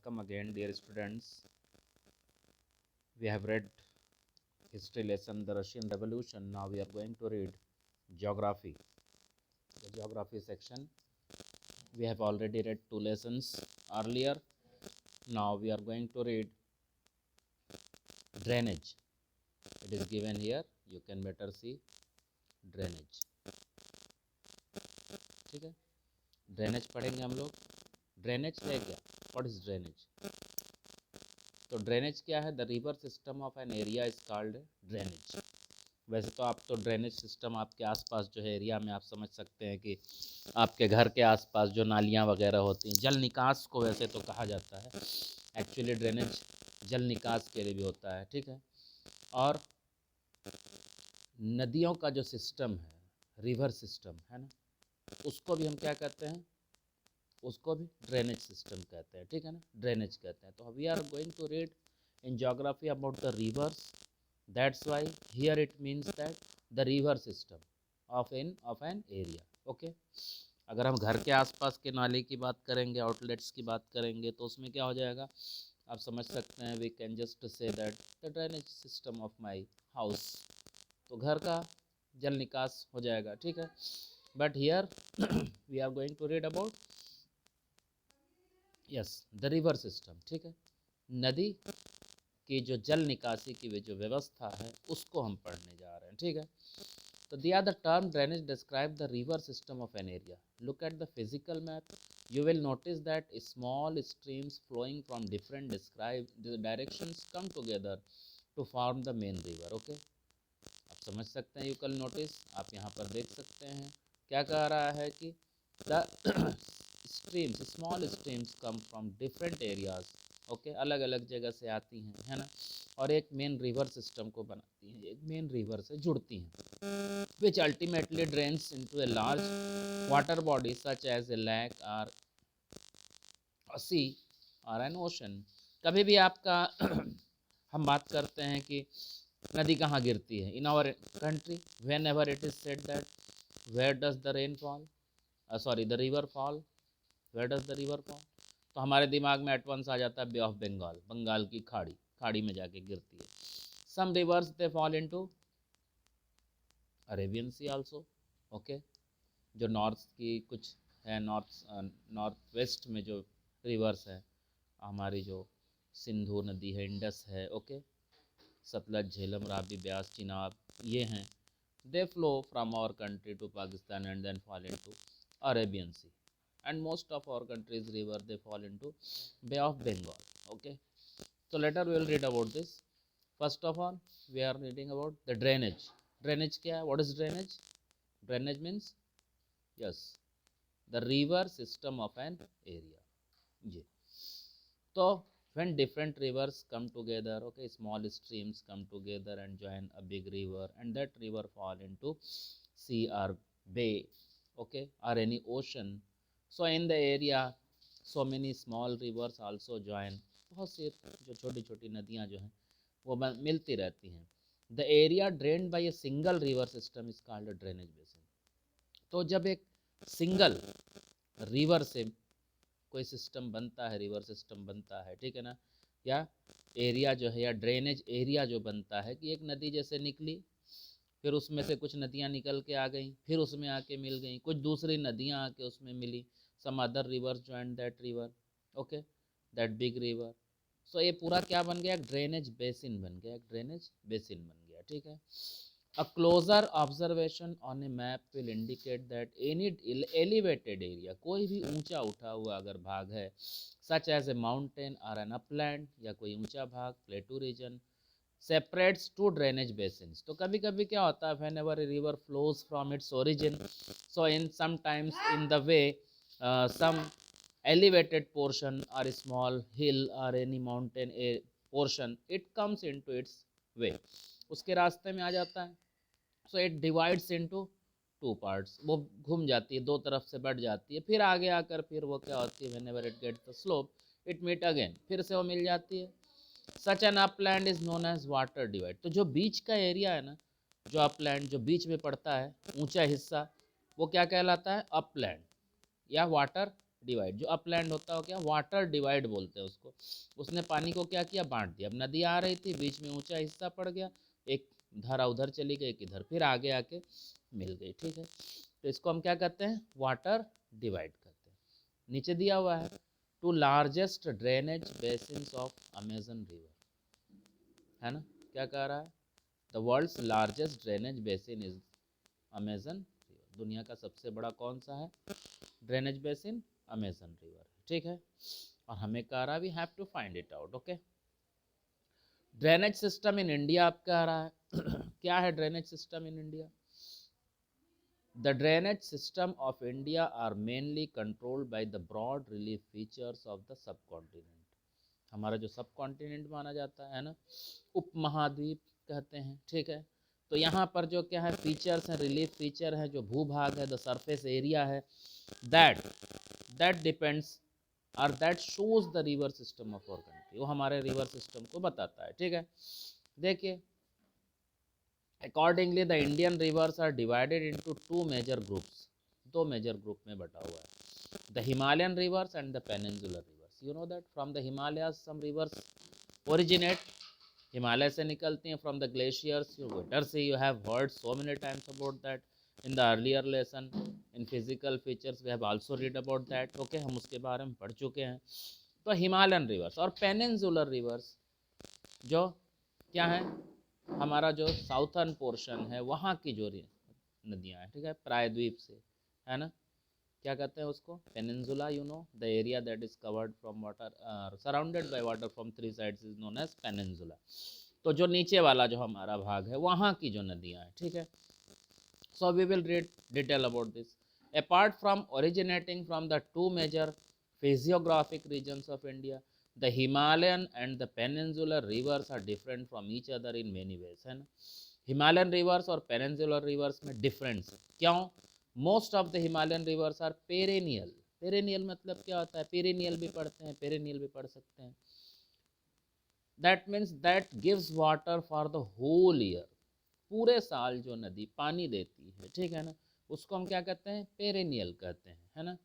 welcome again, dear students. We have read history lesson, the Russian Revolution. Now we are going to read geography. The geography section. We have already read 2 lessons earlier. Now we are going to read drainage. It is given here. You can better see drainage. ठीक है, drainage पढ़ेंगे हम लोग. Drainage है क्या? What is drainage? तो drainage क्या है? The river system of an area is called drainage. वैसे तो आप तो ड्रेनेज सिस्टम आपके आसपास जो है एरिया में आप समझ सकते हैं कि आपके घर के आसपास जो नालियाँ वगैरह होती हैं, जल निकास को वैसे तो कहा जाता है. एक्चुअली ड्रेनेज जल निकास के लिए भी होता है, ठीक है. और नदियों का जो सिस्टम है, रिवर सिस्टम है ना, उसको भी हम क्या कहते हैं? उसको भी ड्रेनेज सिस्टम कहते हैं, ठीक है ना, ड्रेनेज कहते हैं. तो we are going to read in geography about the rivers. That's why here it means that the river system of an area. Okay, अगर हम घर के आसपास के नाले की बात करेंगे, आउटलेट्स की बात करेंगे, तो उसमें क्या हो जाएगा आप समझ सकते हैं. We can just say that the drainage system of my house. तो घर का जल निकास हो जाएगा, ठीक है. But here we are going to read about yes the river system, ठीक है. नदी की जो जल निकासी की जो व्यवस्था है उसको हम पढ़ने जा रहे हैं, ठीक है. तो दिया the term drainage describe the river system of an area. Look at the physical map. You will notice that small streams flowing from different directions come together to form the main river. Okay, आप समझ सकते हैं. You can notice, आप यहाँ पर देख सकते हैं क्या कह रहा है कि the streams, small streams come from different areas. Okay, अलग अलग जगह से आती हैं, है ना, और एक मेन रिवर सिस्टम को बनाती हैं, एक मेन रिवर से जुड़ती हैं, which ultimately drains into a large water body such as a lake or a sea or an ocean. कभी भी आपका हम बात करते हैं कि नदी कहाँ गिरती है. In our country whenever it is said that where does the rain fall, sorry the river fall, where does the river fall, तो हमारे दिमाग में एटवंस आ जाता है बे ऑफ बंगाल, बंगाल की खाड़ी, खाड़ी में जाके गिरती है. Some rivers they fall into Arabian sea also. Okay, जो नॉर्थ की कुछ है, नॉर्थ वेस्ट में जो रिवर्स है, हमारी जो सिंधु नदी है, इंडस है, ओके, सतलज, झेलम, रावी, ब्यास, चिनाब, ये हैं. They flow from our country to Pakistan and then fall into Arabian sea. And most of our countries river they fall into Bay of Bengal. Okay, so later we will read about this. First of all we are reading about the drainage. Drainage क्या है? What is drainage? Drainage means yes the river system of an area. जी, तो when different rivers come together, okay, small streams come together and join a big river, and that river fall into sea or bay, okay, or any ocean. So in the area so many small rivers also join. बहुत सी जो छोटी छोटी नदियाँ जो हैं वो मिलती रहती हैं. The area drained by a single river system is called a drainage basin. तो जब एक सिंगल रिवर से कोई सिस्टम बनता है, रिवर सिस्टम बनता है, ठीक है ना, या एरिया जो है, या ड्रेनेज एरिया जो बनता है कि एक नदी जैसे निकली, फिर उसमें से कुछ नदियाँ निकल के आ गई, फिर उसमें आके मिल गई, कुछ दूसरी नदियाँ आके उसमें मिली, some other river join that river, okay, that big river. So ये पूरा क्या बन गया? एक ड्रेनेज बेसिन बन गया, एक ड्रेनेज बेसिन बन गया, ठीक है. A closer observation on a map will indicate that any elevated area, कोई भी ऊंचा उठा हुआ अगर भाग है, such as a mountain or an upland, या कोई ऊंचा भाग, plateau region, separates two drainage basins. तो कभी कभी क्या होता है, whenever a river flows from its origin, so in sometimes in the way some elevated portion or a small hill or any mountain a portion, it comes into its way, उसके रास्ते में आ जाता है. So it divides into two parts, वो घूम जाती है, दो तरफ से बढ़ जाती है, फिर आगे आकर फिर वो क्या होती है, whenever it gets the slope it meet again, फिर से वो मिल जाती है. Such an upland is known as water divide. तो जो बीच का एरिया है ना, जो अपलैंड जो बीच में पड़ता है, ऊंचा हिस्सा, वो क्या कहलाता है? अपलैंड या वाटर डिवाइड, जो अपलैंड होता है क्या, वाटर डिवाइड बोलते हैं उसको। उसने पानी को क्या किया, बांट दिया। अब नदी आ रही थी, बीच में ऊंचा हिस्सा पड़ गया, एक धारा उधर चली गई, एक इधर, फिर आगे आके मिल गई, ठीक है। तो इसको हम क्या कहते हैं, वाटर डिवाइड कहते हैं। नीचे दिया हुआ है, two largest drainage basins of Amazon river, है ना, क्या कह रहा है, the world's largest drainage basin is Amazon river. दुनिया का सबसे बड़ा कौन सा है ड्रेनेज बेसिन, अमेजन रिवर, ठीक है। और हमें कह रहा है we have to find it out, okay. Drainage system in India आप कह रहा है क्या है drainage system in India, the drainage system of India are mainly controlled by the broad relief features of the subcontinent. हमारा जो सब continent माना जाता है ना, उपमहाद्वीप कहते हैं, ठीक है। तो यहाँ पर जो क्या है फीचर्स हैं, रिलीफ फीचर है, जो भूभाग है, द सरफेस एरिया है, दैट दैट डिपेंड्स और that shows the river system of our country, वो हमारे रिवर सिस्टम को बताता है, ठीक है। देखिए, accordingly the Indian rivers are divided into two major groups, दो मेजर ग्रुप में बटा हुआ है, the Himalayan rivers and the peninsular rivers. You know that from the Himalayas some rivers originate, Himalaya से निकलती हैं, फ्रॉम द ग्लेशियर्स, विंटर से, you have heard so many times about that in the earlier lesson in physical features, we have also read about that, okay, हम उसके बारे में पढ़ चुके हैं। तो हिमालयन रिवर्स और पेनिनसुलर रिवर्स जो क्या है, हमारा जो साउथर्न पोर्शन है वहाँ की जो नदियाँ हैं, ठीक है, प्रायद्वीप से, है ना, क्या कहते हैं उसको, peninsula, you know the area that is covered from water, surrounded by water from three sides is known as peninsula. तो जो नीचे वाला जो हमारा भाग है वहाँ की जो नदियाँ हैं, ठीक है। So we will read detail about this. Apart from originating from the two major physiographic regions of India, the Himalayan and the peninsular rivers are different from each other in many ways, है ना। Himalayan rivers और peninsular rivers में difference क्यों, most of the Himalayan rivers are perennial, perennial मतलब क्या होता है, perennial भी पढ़ते हैं, पेरेनियल भी पढ़ सकते हैं, that means that gives water for the whole year, पूरे साल जो नदी पानी देती है, ठीक है ना, उसको हम क्या कहते हैं, पेरेनियल कहते हैं, है ना,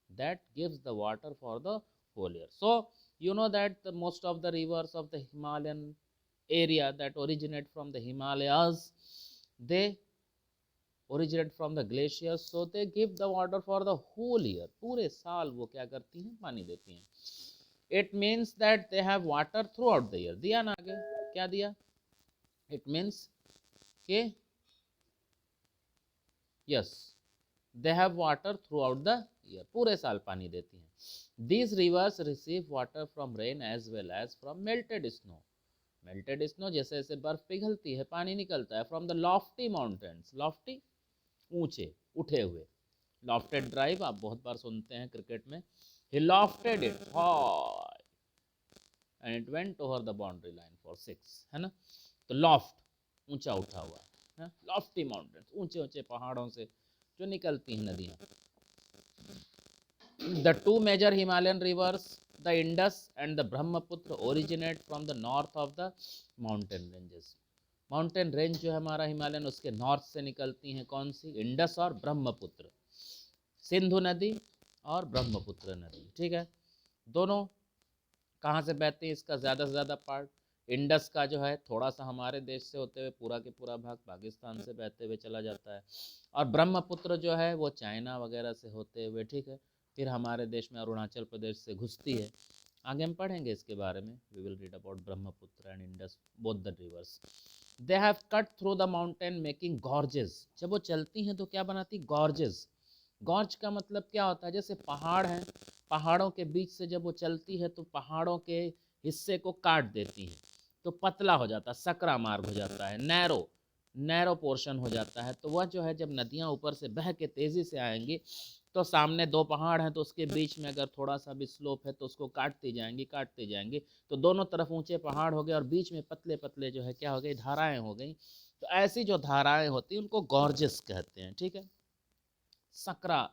that gives the water for the whole year. So you know that the most of the rivers of the Himalayan area that originate from the Himalayas, they originate from the glaciers, so they give the water for the whole year, पूरे साल वो क्या करती हैं, पानी देती हैं। It means that they have water throughout the year, दिया ना आगे, क्या दिया, it means के yes, they have water throughout the year, पूरे साल पानी देती हैं। These rivers receive water from rain as well as from melted snow, melted snow जैसे जैसे बर्फ पिघलती है पानी निकलता है, from the lofty mountains, lofty ऊंचे उठे हुए, लॉफ्टेड ड्राइव आप बहुत बार सुनते हैं क्रिकेट में, he lofted it high and it went over the boundary line for six, है ना। तो लॉफ्ट ऊंचा उठा हुआ है, लॉफ्टी माउंटेन्स ऊंचे ऊंचे पहाड़ों से जो निकलती हैं नदियाँ। The two major Himalayan rivers, the Indus and the Brahmaputra, originate from the north of the mountain ranges, mountain range जो है हमारा हिमालयन उसके नॉर्थ से निकलती हैं, कौन सी, इंडस और ब्रह्मपुत्र, सिंधु नदी और ब्रह्मपुत्र नदी, ठीक है। दोनों कहाँ से बहती है, इसका ज़्यादा से ज़्यादा पार्ट इंडस का जो है थोड़ा सा हमारे देश से होते हुए पूरा के पूरा भाग पाकिस्तान से बहते हुए चला जाता है, और ब्रह्मपुत्र जो है वो चाइना वगैरह से होते हुए, ठीक है, फिर हमारे देश में अरुणाचल प्रदेश से घुसती है। आगे हम पढ़ेंगे इसके बारे में, we will read about Brahmaputra and Indus both the rivers. They have cut through the mountain making gorges, जब वो चलती हैं तो क्या बनाती, गॉर्जेस, गॉर्ज का मतलब क्या होता है, जैसे पहाड़ हैं, पहाड़ों के बीच से जब वो चलती है तो पहाड़ों के हिस्से को काट देती हैं, तो पतला हो जाता है, सकरा मार्ग हो जाता है, नैरो नैरो पोर्शन हो जाता है। तो वह जो है जब नदियाँ ऊपर से बह के तेज़ी से आएंगी तो सामने दो पहाड़ हैं तो उसके बीच में अगर थोड़ा सा भी स्लोप है तो उसको काटती जाएंगी, तो दोनों तरफ ऊंचे पहाड़ हो गए और बीच में पतले पतले जो है क्या हो गई, धाराएं हो गई। तो ऐसी जो धाराएं होती हैं उनको गॉर्जेस कहते हैं, ठीक है। सकरा,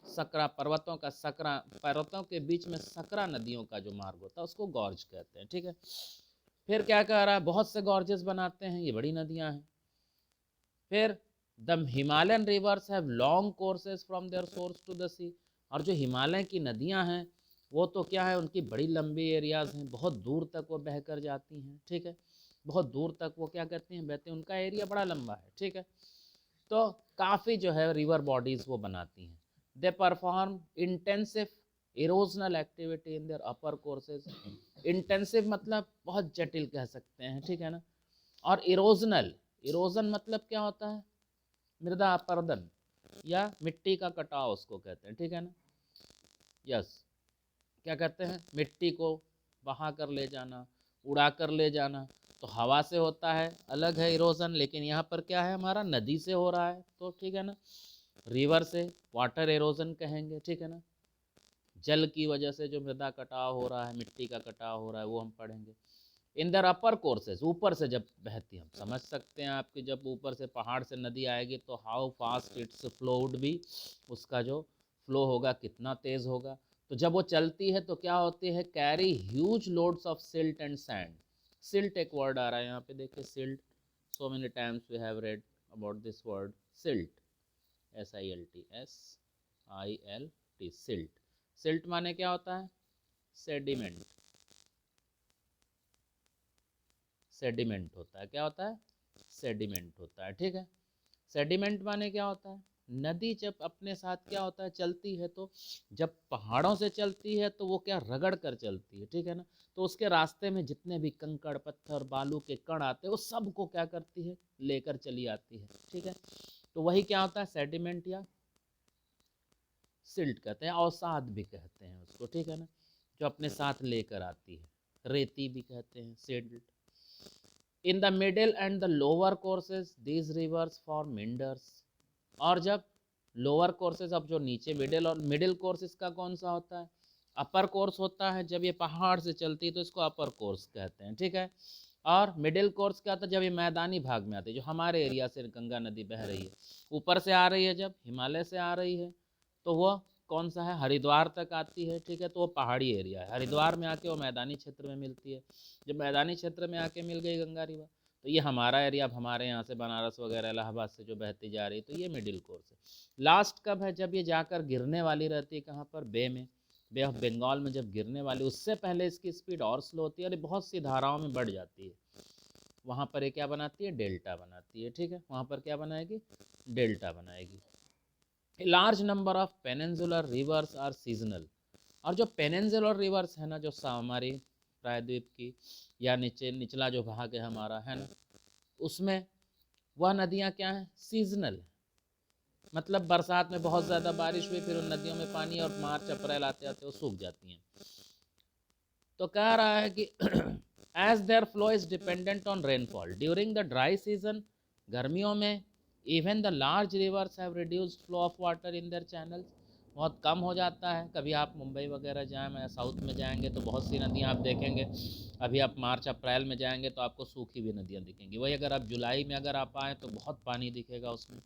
सकरा पर्वतों का, सकरा पर्वतों के बीच में सकरा नदियों का जो मार्ग होता है उसको गॉर्ज कहते हैं, ठीक है। फिर क्या कह रहा है, बहुत से गॉर्जेस बनाते हैं, ये बड़ी नदियां हैं। फिर the Himalayan rivers have long courses from their source to the sea, और जो हिमालय की नदियाँ हैं वो तो क्या है, उनकी बड़ी लंबी एरियाज़ हैं, बहुत दूर तक वो बहकर जाती हैं, ठीक है, बहुत दूर तक वो क्या कहते हैं, बहते हैं, उनका एरिया बड़ा लंबा है, ठीक है। तो काफ़ी जो है रिवर बॉडीज़ वो बनाती हैं। They perform intensive erosional activity in their upper courses. Intensive मतलब बहुत जटिल कह सकते हैं, ठीक है ना। और इरोजनल, इरोजन मतलब क्या होता है, मृदा अपरदन या मिट्टी का कटाव उसको कहते हैं, ठीक है ना। यस, क्या कहते हैं, मिट्टी को बहा कर ले जाना, उड़ा कर ले जाना। तो हवा से होता है, अलग है इरोजन, लेकिन यहाँ पर क्या है, हमारा नदी से हो रहा है, तो ठीक है ना, रिवर से वाटर एरोजन कहेंगे, ठीक है ना। जल की वजह से जो मृदा कटाव हो रहा है, मिट्टी का कटाव हो रहा है, वो हम पढ़ेंगे। इन दर अपर कोर्सेज, ऊपर से जब बहती, हम समझ सकते हैं आपकी, जब ऊपर से पहाड़ से नदी आएगी तो हाउ फास्ट इट्स फ्लोड भी, उसका जो फ्लो होगा कितना तेज होगा। तो जब वो चलती है तो क्या होती है, carry huge loads of silt and sand. Silt एक वर्ड आ रहा है यहाँ पे, देखिए silt, so many times we have read about this word silt, SILT, SILT, silt. Silt माने क्या होता है, सेडिमेंट, सेडिमेंट होता है, क्या होता है, सेडिमेंट होता है, ठीक है। सेडिमेंट माने क्या होता है, नदी जब अपने साथ क्या होता है, चलती है, तो जब पहाड़ों से चलती है तो वो क्या रगड़ कर चलती है, ठीक है ना। तो उसके रास्ते में जितने भी कंकड़ पत्थर बालू के कण आते हैं वो सबको क्या करती है, लेकर चली आती है, ठीक है। तो वही क्या होता है, सेडिमेंट या सिल्ट कहते हैं, अवसाद भी कहते हैं उसको, ठीक है ना, जो अपने साथ लेकर आती है, रेती भी कहते हैं, silt. In the middle and the lower courses these rivers form meanders. और जब लोअर कोर्सेज, अब जो नीचे मिडिल, और मिडिल कोर्स इसका कौन सा होता है, अपर कोर्स होता है, जब ये पहाड़ से चलती है तो इसको अपर कोर्स कहते हैं, ठीक है। और मिडिल कोर्स क्या होता है, जब ये मैदानी भाग में आती है, जो हमारे एरिया से गंगा नदी बह रही है, ऊपर से आ रही है, जब हिमालय से आ रही है तो वो कौन सा है, हरिद्वार तक आती है, ठीक है, तो वो पहाड़ी एरिया है, हरिद्वार में आके वो मैदानी क्षेत्र में मिलती है। जब मैदानी क्षेत्र में आके मिल गई गंगा रिवर, तो ये हमारा एरिया, अब हमारे यहाँ से बनारस वगैरह इलाहाबाद से जो बहती जा रही है, तो ये मिडिल कोर्स है। लास्ट कब है, जब ये जाकर गिरने वाली रहती है, कहाँ पर, बे में, बे ऑफ बंगाल में जब गिरने वाली, उससे पहले इसकी स्पीड और स्लो होती है और ये बहुत सी धाराओं में बढ़ जाती है। वहाँ पर ये क्या बनाती है, डेल्टा बनाती है, ठीक है, वहाँ पर क्या बनाएगी, डेल्टा बनाएगी। Large number of peninsular rivers are seasonal. और जो पेनिनसुलर रिवर्स है ना, जो हमारी प्रायद्वीप की या नीचे निचला जो भाग है हमारा, है ना, उसमें वह नदियाँ क्या हैं, सीजनल, मतलब बरसात में बहुत ज़्यादा बारिश हुई, फिर उन नदियों में पानी, और मार्च अप्रैल आते आते वो सूख जाती हैं। तो कह रहा है कि as their flow is dependent on rainfall during the dry season, गर्मियों में even the large rivers have reduced flow of water in their channels, बहुत कम हो जाता है। कभी आप मुंबई वगैरह जाएँ, मैं साउथ में जाएंगे तो बहुत सी नदियाँ आप देखेंगे, अभी आप मार्च अप्रैल में जाएंगे तो आपको सूखी हुई नदियाँ दिखेंगी। वही अगर आप जुलाई में अगर आप आएँ तो बहुत पानी दिखेगा उसमें।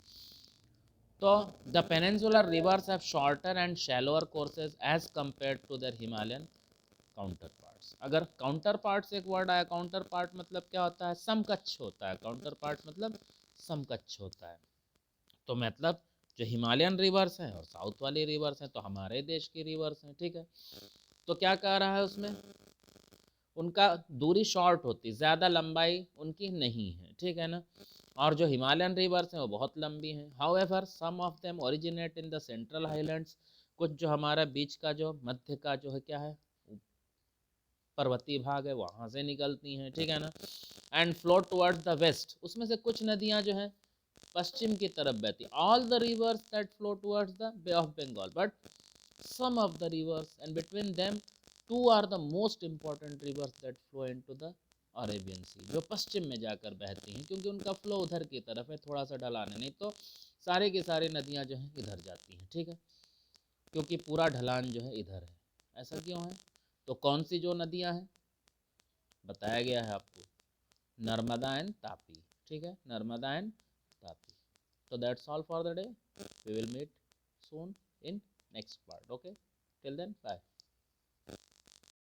तो the peninsular rivers have shorter and shallower courses as compare to their Himalayan counterparts. अगर काउंटर पार्ट्स एक वर्ड आया, काउंटर पार्ट मतलब क्या होता है, समकक्ष होता है, काउंटर पार्ट मतलब समकक्ष होता है। तो मतलब जो हिमालयन रिवर्स हैं और साउथ वाली रिवर्स हैं तो हमारे देश की रिवर्स हैं, ठीक है। तो क्या कह रहा है उसमें, उनका दूरी शॉर्ट होती, ज़्यादा लंबाई उनकी नहीं है, ठीक है ना। और जो हिमालयन रिवर्स हैं वो बहुत लंबी हैं। However some of them originate in the central highlands, कुछ जो हमारा बीच का जो मध्य का जो है क्या है, पर्वतीय भाग है, वहाँ से निकलती हैं, ठीक है ना। And flow towards the west, उसमें से कुछ नदियाँ जो हैं पश्चिम की तरफ बहती, all the rivers that flow towards the bay of Bengal, but some of the rivers and between them two are the most important rivers that flow into the Arabian sea, जो पश्चिम में जाकर बहती हैं, क्योंकि उनका फ्लो उधर की तरफ है, थोड़ा सा ढलान है, नहीं तो सारी की सारी नदियाँ जो हैं इधर जाती हैं, ठीक है, क्योंकि पूरा ढलान जो है इधर है। ऐसा क्यों है, तो कौन सी जो नदियाँ हैं बताया गया है आपको, नर्मदा एंड तापी, ठीक है, नर्मदा एंड तापी। तो that's all for the day, we will meet soon in next part. Okay, till then, bye.